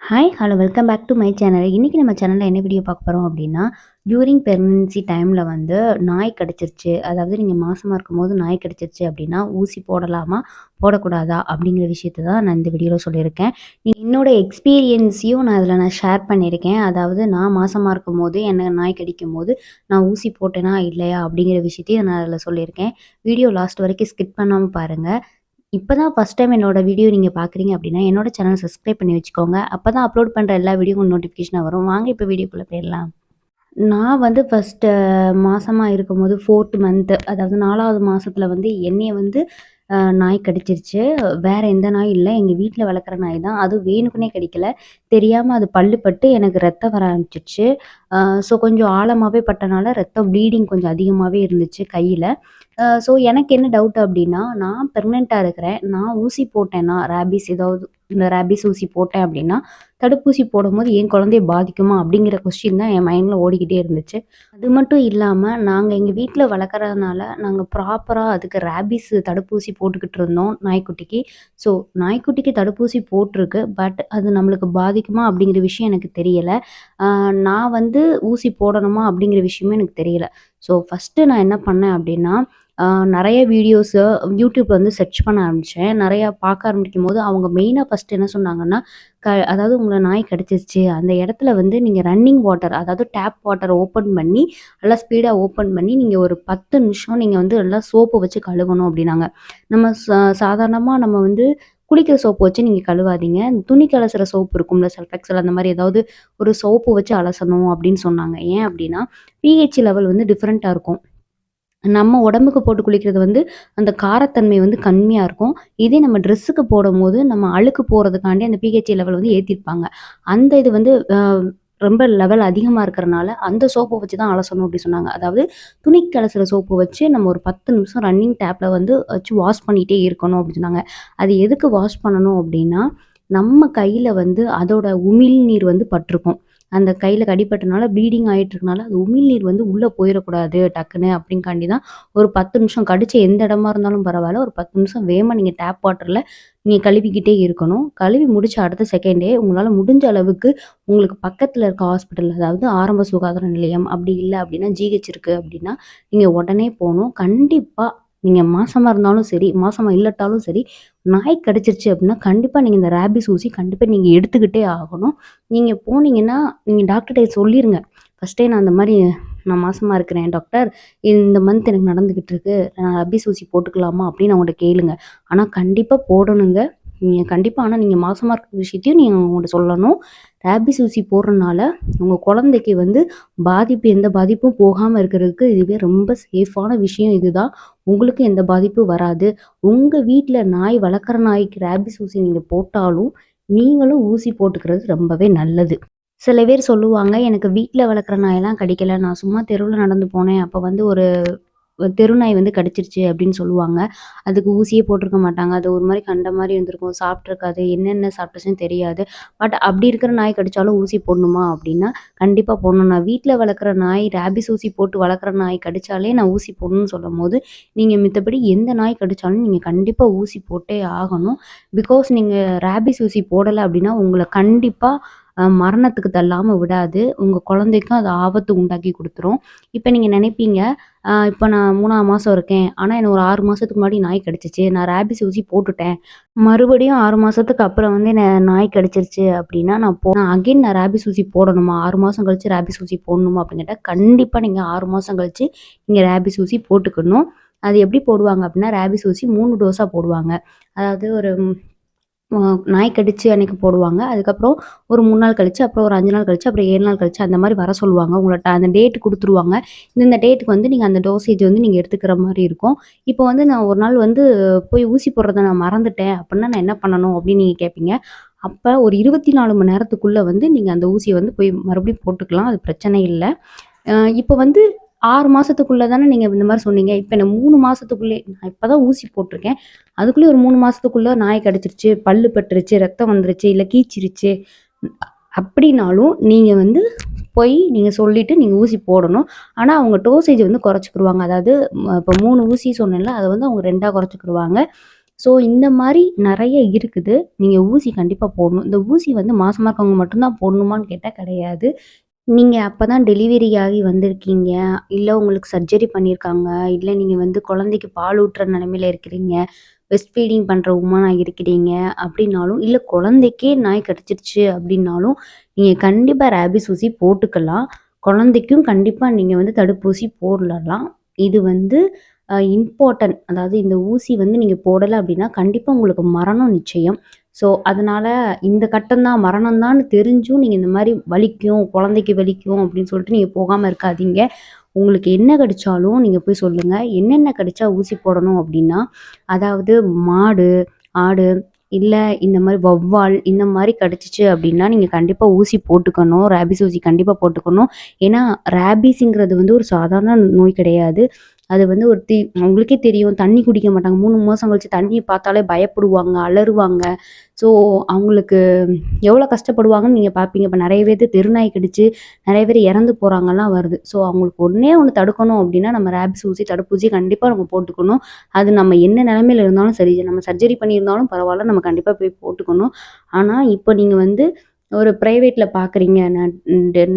Hi hello welcome back to my channel. இன்றைக்கி நம்ம சேனலில் என்ன வீடியோ பார்க்க போகிறோம் அப்படின்னா, டியூரிங் பிரெக்னன்சி டைமில் வந்து நாய் கடிச்சிருச்சு, அதாவது நீங்கள் மாசமாக இருக்கும்போது நாய் கடிச்சிருச்சு அப்படின்னா ஊசி போடலாமா போடக்கூடாதா அப்படிங்கிற விஷயத்தை தான் நான் இந்த வீடியோவில் சொல்லியிருக்கேன். என்னோட எக்ஸ்பீரியன்ஸையும் நான் ஷேர் பண்ணியிருக்கேன். அதாவது நான் மாசமாக இருக்கும்போது என்ன நாய் கடிக்கும் போது நான் ஊசி போட்டேனா இல்லையா அப்படிங்கிற விஷயத்தையும் நான் அதில் சொல்லியிருக்கேன். வீடியோ லாஸ்ட் வரைக்கும் ஸ்கிப் பண்ணாமல் பாருங்கள். இப்போ தான் ஃபஸ்ட் டைம் என்னோட வீடியோ நீங்கள் பார்க்குறீங்க அப்படின்னா, என்னோட சேனல் சப்ஸ்கிரைப் பண்ணி வச்சுக்கோங்க. அப்போ தான் அப்லோட் பண்ணுற எல்லா வீடியோ உங்களுக்கு நோட்டிஃபிகேஷனா வரும். வாங்க இப்போ வீடியோக்குள்ளே போயிடலாம். நான் வந்து ஃபர்ஸ்ட்டு மாசமா இருக்கும்போது 4த் மந்த்து, அதாவது 4வது மாசத்துல வந்து என்னைய வந்து நாய் கடிச்சிருச்சு. வேற எந்த நாயும் இல்ல. எங்க வீட்ல வளர்க்குற நாய் தான். அதுவும் வேணுக்குன்னே கடிக்கல. தெரியாம அது பல்லு பட்டு எனக்கு ரத்தம் வர ஆரம்பிச்சுருச்சு. ஸோ கொஞ்சம் ஆழமாவே பட்டனால ரத்தம் ப்ளீடிங் கொஞ்சம் அதிகமாவே இருந்துச்சு கையில. ஸோ எனக்கு என்ன டவுட் அப்டின்னா, நான் பிரெக்னன்ட்டா இருக்கிறேன். நான் ஊசி போட்டேன்னா, ரேபீஸ் ஏதாவது இந்த ரேபீஸ் ஊசி போட்டேன் அப்டின்னா, தடுப்பூசி போடும்போது என் குழந்தைய பாதிக்குமா? அப்படிங்கிற கொஸ்டின் தான் என் மைண்ட்ல ஓடிக்கிட்டே இருந்துச்சு. அது மட்டும் இல்லாம, நாங்க எங்க வீட்ல வளர்க்குறதுனால, நாங்க ப்ராப்பரா அதுக்கு ரேபீஸ் தடுப்பூசி போட்டுக்கிட்டு இருந்தோம் நாய்க்குட்டிக்கு. ஸோ நாய்க்குட்டிக்கு தடுப்பூசி போட்டிருக்கு. பட் அது நம்மளுக்கு பாதிக்குமா? அப்படிங்கிற விஷயம் எனக்கு தெரியல. நான் வந்து ஊசி போடணுமா? அப்படிங்கிற விஷயமும் எனக்கு தெரியல. ஸோ ஃபர்ஸ்ட்டு நான் என்ன பண்ணேன் அப்படின்னா, நெறைய வீடியோஸு யூடியூப்ல வந்து சர்ச் பண்ண ஆரம்பிச்சேன். நெறையா பார்க்க ஆரம்பிக்கும்போது, அவங்க மெயினா ஃபர்ஸ்ட்டு என்ன சொன்னாங்கன்னா, அதாவது உங்கள நாய் கடிச்சிருச்சு. அந்த இடத்துல வந்து நீங்க ரன்னிங் வாட்டர், அதாவது டேப் வாட்டர ஓப்பன் பண்ணி, நல்லா ஸ்பீடா ஓப்பன் பண்ணி, நீங்க ஒரு 10 நிமிஷம் நீங்க வந்து நல்லா சோப்பு வச்சு கழுவணும் அப்டின்னாங்க. நம்ம சாதாரணமா நம்ம வந்து குளிக்கிற சோப்பு வச்சு நீங்க கழுவாதீங்க. துணிக்கு அலசுற சோப்பு இருக்கும்ல, சல்ஃபெக்சல் அந்த மாரி ஏதாவது ஒரு சோப்பு வச்சு அலசணும் அப்டின்னு சொன்னாங்க. ஏன் அப்டின்னா, பிஹெச் லெவல் வந்து டிஃபரெண்ட்டா இருக்கும். நம்ம உடம்புக்கு போட்டு குளிக்கிறது வந்து, அந்த காரத்தன்மை வந்து கம்மியா இருக்கும். இதே நம்ம ட்ரெஸ்ஸுக்கு போடும்போது, நம்ம அழுக்கு போறதுக்காண்டி அந்த பிஹெச் லெவல் வந்து ஏத்திருப்பாங்க. அந்த இது வந்து ரொம்ப லெவல் அதிகமா இருக்கிறனால, அந்த சோப்ப வச்சு தான் அலசணும் அப்டி சொன்னாங்க. அதாவது துணிக்கு அலசுற சோப்பு வச்சு நம்ம ஒரு 10 நிமிஷம் ரன்னிங் டேப்ல வந்து வச்சு வாஷ் பண்ணிட்டே இருக்கணும் அப்டி சொன்னாங்க. அது எதுக்கு வாஷ் பண்ணணும் அப்டின்னா, நம்ம கையில வந்து அதோட உமிழ்நீர் வந்து பட்டுருக்கும். அந்த கையில கடிப்பட்டனால ப்ளீடிங் ஆயிட்டுருக்கனால, அது உமிழ்நீர் வந்து உள்ள போயிறக்கூடாது டக்குன்னு அப்டிங்காண்டி தான் ஒரு 10 நிமிஷம் கடிச்ச எந்த இடமா இருந்தாலும் பரவால்ல. ஒரு 10 நிமிஷம் வேகமா நீங்க டேப் வாட்டர்ல நீங்க கழுவிக்கிட்டே இருக்கணும். கழுவி முடிச்ச அடுத்த செகண்டே உங்களால முடிஞ்ச அளவுக்கு உங்களுக்கு பக்கத்துல இருக்க ஹாஸ்பிட்டல், அதாவது ஆரம்ப சுகாதார நிலையம், அப்படி இல்ல அப்டின்னா ஜிஹெச் இருக்கு அப்டின்னா, நீங்க உடனே போணும். கண்டிப்பா நீங்க மாசமா இருந்தாலும் சரி, மாசமா இல்லாட்டாலும் சரி, நாய் கடிச்சிருச்சு அப்டின்னா, கண்டிப்பா நீங்க இந்த ரேபீஸ் ஊசி கண்டிப்பா நீங்க எடுத்துக்கிட்டே ஆகணும். நீங்க போனீங்கன்னா, நீங்க டாக்டர்ட்ட சொல்லிருங்க. ஃபர்ஸ்ட்டே நான் மாசமா இருக்கிறேன் டாக்டர். இந்த மந்த் எனக்கு நடந்துகிட்டு இருக்கு. நான் ரேபீஸ் ஊசி போட்டுக்கலாமா? அப்படின்னு அவங்கள்ட்ட கேளுங்க. ஆனா கண்டிப்பா போடணுங்க. நீங்க கண்டிப்பா ஆனா நீங்க மாசமா இருக்கிற விஷயத்தையும் நீங்க அவங்கள்ட்ட சொல்லணும். ரேபீஸ் ஊசி போடுறனால உங்க குழந்தைக்கு வந்து எந்த பாதிப்பும் போகாம இருக்கிறதுக்கு இதுவே ரொம்ப சேஃபான விஷயம் இதுதான். உங்களுக்கு எந்த பாதிப்பும் வராது. உங்க வீட்ல நாய் வளர்க்குற நாய்க்கு ரேபீஸ் ஊசி நீங்க போட்டாலும், நீங்களும் ஊசி போட்டுக்கிறது ரொம்பவே நல்லது. சில பேர் சொல்லுவாங்க, "எனக்கு வீட்ல வளர்க்குற நாயெல்லாம் கடிக்கல. நான் சும்மா தெருவுல நடந்து போனேன். அப்ப வந்து ஒரு தெரு நாய் வந்து கடிச்சிருச்சு" அப்படின்னு சொல்லுவாங்க. அதுக்கு ஊசியே போட்டிருக்க மாட்டாங்க. அது ஒரு மாரி கண்ட மாரி இருந்திருக்கும். சாப்பிட்டுருக்காது. என்னென்ன சாப்பிட்டுச்சுன்னு தெரியாது. பட் அப்படி இருக்கிற நாய் கடிச்சாலும் ஊசி போடணுமா? அப்படின்னா, கண்டிப்பா போடணும். நான் வீட்ல வளர்க்குற நாய் ரேபீஸ் ஊசி போட்டு வளர்க்குற நாய் கடிச்சாலே நான் ஊசி போடணும்னு சொல்லும்போது, நீங்க மித்தபடி எந்த நாய் கடிச்சாலும் நீங்க கண்டிப்பா ஊசி போட்டே ஆகணும். பிகாஸ் நீங்க ரேபீஸ் ஊசி போடல அப்படின்னா, உங்கள கண்டிப்பா மரணத்துக்கு தள்ளாம விடாது. உங்க குழந்தைக்கும் அது ஆபத்து உண்டாக்கி குடுத்துரும். இப்ப நீங்க நினைப்பீங்க, இப்ப நான் 3ஆம் மாசம் இருக்கேன். ஆனா என்ன ஒரு 6 மாசத்துக்கு முன்னாடி நாய் கடிச்சுச்சு. நான் ரேபீஸ் ஊசி போட்டுட்டேன். மறுபடியும் 6 மாசத்துக்கு அப்புறம் வந்து என்ன நாய் கடிச்சிருச்சு அப்டின்னா, நான் அகைன் ரேபீஸ் ஊசி போடணுமா? 6 மாசம் கழிச்சு ரேபீஸ் ஊசி போடணுமா? அப்டின்னு கேட்டா, கண்டிப்பா நீங்க 6 மாசம் கழிச்சு நீங்க ரேபீஸ் ஊசி போட்டுக்கணும். அது எப்படி போடுவாங்க அப்டின்னா, ரேபீஸ் ஊசி 3 டோஸா போடுவாங்க. அதாவது ஒரு அ நாய் கடிச்சு அன்னைக்கு போடுவாங்க. அதுக்கப்புறம் ஒரு 3 நாள் கழிச்சு, அப்புறம் ஒரு 5 நாள் கழிச்சு, அப்புறம் 7 நாள் கழிச்சு அந்த மாரி வர சொல்லுவாங்க. உங்கள்ட்ட அந்த டேட் குடுத்துருவாங்க. இந்த டேட்டுக்கு வந்து நீங்க அந்த டோசேஜ் வந்து நீங்க எடுத்துக்கிற மாரி இருக்கும். இப்போ வந்து நான் ஒரு நாள் வந்து போய் ஊசி போடுறத நான் மறந்துட்டேன் அப்டின்னா, நான் என்ன பண்ணணும் அப்டின்னு நீங்க கேட்பீங்க. அப்ப ஒரு 24 மணி நேரத்துக்குள்ள வந்து நீங்க அந்த ஊசிய வந்து போய் மறுபடியும் போட்டுக்கலாம். அது பிரச்சனை இல்ல. இப்ப வந்து 6 மாசத்துக்குள்ள தானே நீங்க இந்த மாரி சொன்னீங்க. இப்ப என்ன 3 மாசத்துக்குள்ளே நான் இப்ப தான் ஊசி போட்டுருக்கேன். அதுக்குள்ளேயே ஒரு 3 மாசத்துக்குள்ள நாய் கடிச்சிருச்சு, பல்லு பட்டுருச்சு, ரத்தம் வந்துருச்சு, இல்ல கீச்சிருச்சு. அப்படின்னாலும் நீங்க வந்து போய் நீங்க சொல்லிட்டு நீங்க ஊசி போடணும். ஆனா அவங்க டோசேஜ் வந்து குறைச்சுக்குருவாங்க. அதாவது இப்ப 3 ஊசி சொன்னேன்ல, அத வந்து அவங்க 2ஆ குறைச்சுக்குருவாங்க. ஸோ இந்த மாரி நெறைய இருக்குது. நீங்க ஊசி கண்டிப்பா போடணும். இந்த ஊசி வந்து மாசமா இருக்கவங்க மட்டும் தான் போடணுமான்னு கேட்டா கிடையாது. நீங்க அப்பதான் டெலிவரி ஆகி வந்திருக்கீங்க, இல்ல உங்களுக்கு சர்ஜரி பண்ணியிருக்காங்க, இல்ல நீங்க வந்து குழந்தைக்கு பால் ஊட்டுற நிலைமையில இருக்கிறீங்க, பெஸ்ட் ஃபீடிங் பண்ற உமனா இருக்கிறீங்க அப்படின்னாலும், இல்ல குழந்தைக்கே நாய் கடிச்சிருச்சு அப்படின்னாலும், நீங்க கண்டிப்பா ரேபீஸ் ஊசி போட்டுக்கலாம். குழந்தைக்கும் கண்டிப்பா நீங்க வந்து தடுப்பூசி போடலாம். இது வந்து இம்பார்ட்டன்ட். அதாவது இந்த ஊசி வந்து நீங்க போடல அப்படின்னா, கண்டிப்பா உங்களுக்கு மரணம் நிச்சயம். ஸோ, அதனால இந்த கட்டம் தான் மரணம் தான்னு தெரிஞ்சும் நீங்க இந்த மாரி வலிக்கும், குழந்தைக்கு வலிக்கும் அப்படின்னு சொல்லிட்டு நீங்க போகாம இருக்காதீங்க. உங்களுக்கு என்ன கடிச்சாலும் நீங்க போய் சொல்லுங்க. என்னென்ன கடிச்சா ஊசி போடணும் அப்படின்னா, அதாவது மாடு, ஆடு, இல்ல இந்த மாரி வௌவால் இந்த மாரி கடிச்சிச்சு அப்படின்னா, நீங்க கண்டிப்பா ஊசி போட்டுக்கணும். ரேபீஸ் ஊசி கண்டிப்பா போட்டுக்கணும். ஏன்னா, ரேபீஸுங்கிறது வந்து ஒரு சாதாரண நோய் கிடையாது. அது வந்து ஒரு உங்களுக்கே தெரியும். தண்ணி குடிக்க மாட்டாங்க. 3 மாசம் கழிச்சு தண்ணிய பார்த்தாலே பயப்படுவாங்க, அலறுவாங்க. ஸோ, அவங்களுக்கு எவ்வளோ கஷ்டப்படுவாங்கன்னு நீங்க பார்ப்பீங்க. இப்ப நெறைய பேத்து தெருநாய் கடிச்சு நெறைய பேர் இறந்து போறாங்கலாம் வருது. ஸோ, அவங்களுக்கு ஒண்ணே ஒண்ணு தடுக்கணும் அப்டின்னா, நம்ம ரேபிஸ் ஊசி, தடுப்பூசி கண்டிப்பா நம்ம போட்டுக்கணும். அது நம்ம என்ன நிலைமையில இருந்தாலும் சரி, நம்ம சர்ஜரி பண்ணியிருந்தாலும் பரவால்ல, நம்ம கண்டிப்பா போய் போட்டுக்கணும். ஆனா, இப்ப நீங்க வந்து ஒரு பிரைவேட்ல பார்க்குறீங்க.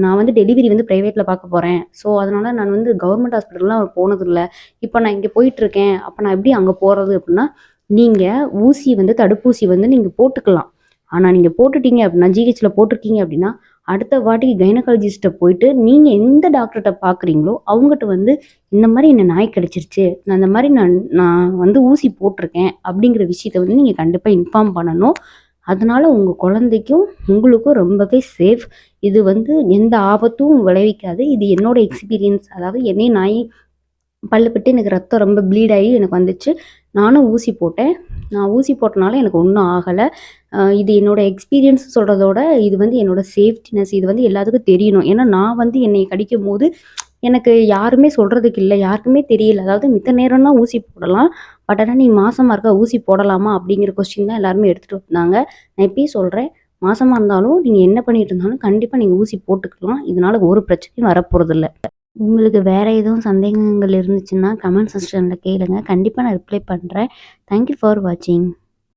நான் வந்து டெலிவரி வந்து பிரைவேட்ல பார்க்க போறேன். ஸோ, அதனால நான் வந்து கவர்மெண்ட் ஹாஸ்பிட்டல்லாம் போனதில்ல. இப்ப நான் இங்க போயிட்டுருக்கேன். அப்ப நான் எப்படி அங்க போறது அப்டின்னா, நீங்க ஊசி வந்து தடுப்பூசி வந்து நீங்க போட்டுக்கலாம். ஆனா, நீங்க போட்டுட்டீங்க அப்டின்னா, ஜிஹெச்ல போட்டுருக்கீங்க அப்டின்னா, அடுத்த வாட்டி கைனகாலஜிஸ்ட்ட போயிட்டு, நீங்க எந்த டாக்டர்ட்ட பார்க்குறீங்களோ, அவங்கட்ட வந்து இந்த மாரி என்ன நாய் கடிச்சிருச்சு. நான் இந்த மாரி நான் நான் வந்து ஊசி போட்டுருக்கேன். அப்படிங்கிற விஷயத்த வந்து நீங்க கண்டிப்பா இன்ஃபார்ம் பண்ணணும். அதனால உங்க குழந்தைக்கும், உங்களுக்கும் ரொம்பவே சேஃப். இது வந்து எந்த ஆபத்தும் விளைவிக்காது. இது என்னோட எக்ஸ்பீரியன்ஸ். அதாவது என்னைய நாய் பல்லு பட்டு எனக்கு ரத்தம் ரொம்ப ப்ளீட் ஆகி எனக்கு வந்துச்சு. நானும் ஊசி போட்டேன். நான் ஊசி போட்டனால எனக்கு ஒண்ணும் ஆகல. இது என்னோட எக்ஸ்பீரியன்ஸ் சொல்றதோட, இது வந்து என்னோட சேஃப்டினஸ் இது வந்து எல்லாத்துக்கும் தெரியணும். ஏன்னா நான் வந்து என்னைய கடிக்கும்போது, எனக்கு யாருமே சொல்றதுக்கு இல்ல. யாருக்குமே தெரியல. அதாவது மித்த நேரம்னா ஊசி போடலாம். பட் ஆனா, "நீ மாசமா இருக்க ஊசி போடலாமா?" அப்படிங்கிற கொஸ்டின் தான் எல்லாருமே எடுத்துட்டு வந்தாங்க. நான் இப்பயும் சொல்றேன். மாசமா இருந்தாலும், நீங்க என்ன பண்ணிட்டு இருந்தாலும் கண்டிப்பா நீங்க ஊசி போட்டுக்கலாம். இதனால ஒரு பிரச்சனையும் வரப்போறதில்ல. உங்களுக்கு வேற எதுவும் சந்தேகங்கள் இருந்துச்சுன்னா, கமெண்ட் செக்ஷன்ல கேளுங்க. கண்டிப்பா நான் ரிப்ளை பண்றேன். தேங்க் யூ ஃபார் வாட்சிங்.